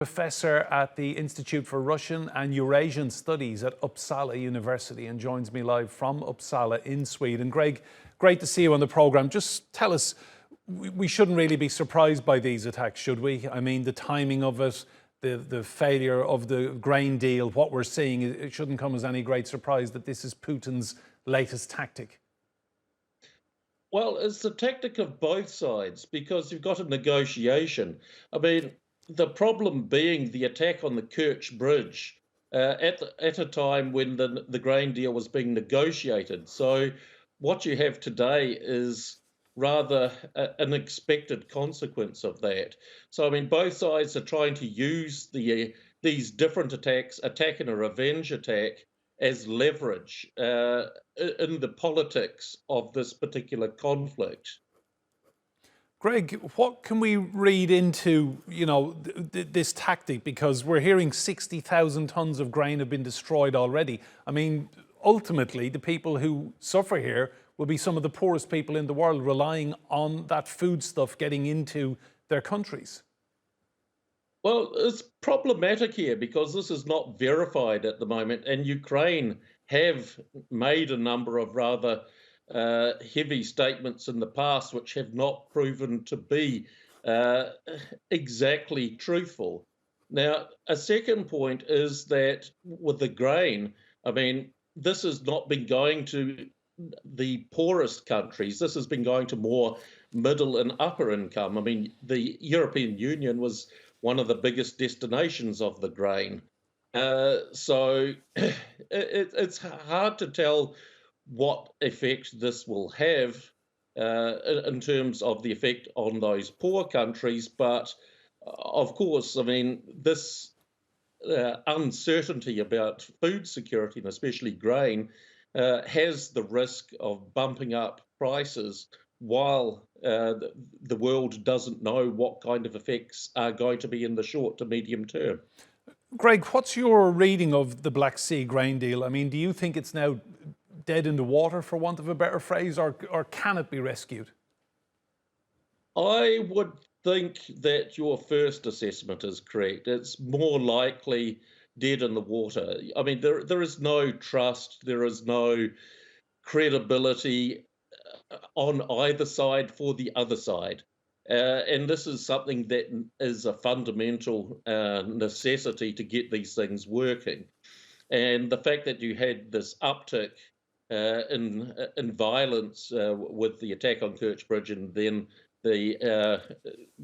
Professor at the Institute for Russian and Eurasian Studies at Uppsala University and joins me live from Uppsala in Sweden. Greg, great to see you on the programme. Just tell us, we shouldn't really be surprised by these attacks, should we? I mean, the timing of it, the failure of the grain deal, what we're seeing, it shouldn't come as any great surprise that this is Putin's latest tactic. Well, it's the tactic of both sides because you've got a negotiation. I mean, the problem being the attack on the Kerch Bridge at a time when the grain deal was being negotiated. So what you have today is rather an expected consequence of that. So, I mean, both sides are trying to use these different attacks, attack and a revenge attack, as leverage in the politics of this particular conflict. Greg, what can we read into, this tactic? Because we're hearing 60,000 tons of grain have been destroyed already. I mean, ultimately, the people who suffer here will be some of the poorest people in the world, relying on that foodstuff getting into their countries. Well, it's problematic here because this is not verified at the moment, and Ukraine have made a number of rather heavy statements in the past which have not proven to be exactly truthful. Now, a second point is that with the grain, I mean, this has not been going to the poorest countries. This has been going to more middle and upper income. I mean, the European Union was one of the biggest destinations of the grain. So it's hard to tell what effect this will have in terms of the effect on those poor countries. But of course, I mean, this uncertainty about food security and especially grain has the risk of bumping up prices while the world doesn't know what kind of effects are going to be in the short to medium term. Greg, what's your reading of the Black Sea grain deal? I mean, do you think it's now dead in the water, for want of a better phrase, or can it be rescued? I would think that your first assessment is correct. It's more likely dead in the water. I mean, there is no trust, there is no credibility on either side for the other side. And this is something that is a fundamental necessity to get these things working. And the fact that you had this uptick in violence with the attack on Kerch Bridge and then the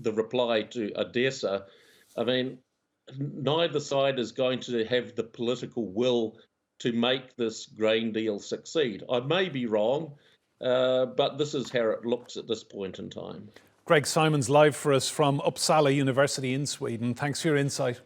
reply to Odessa, I mean, neither side is going to have the political will to make this grain deal succeed. I may be wrong, but this is how it looks at this point in time. Greg Simons live for us from Uppsala University in Sweden. Thanks for your insight.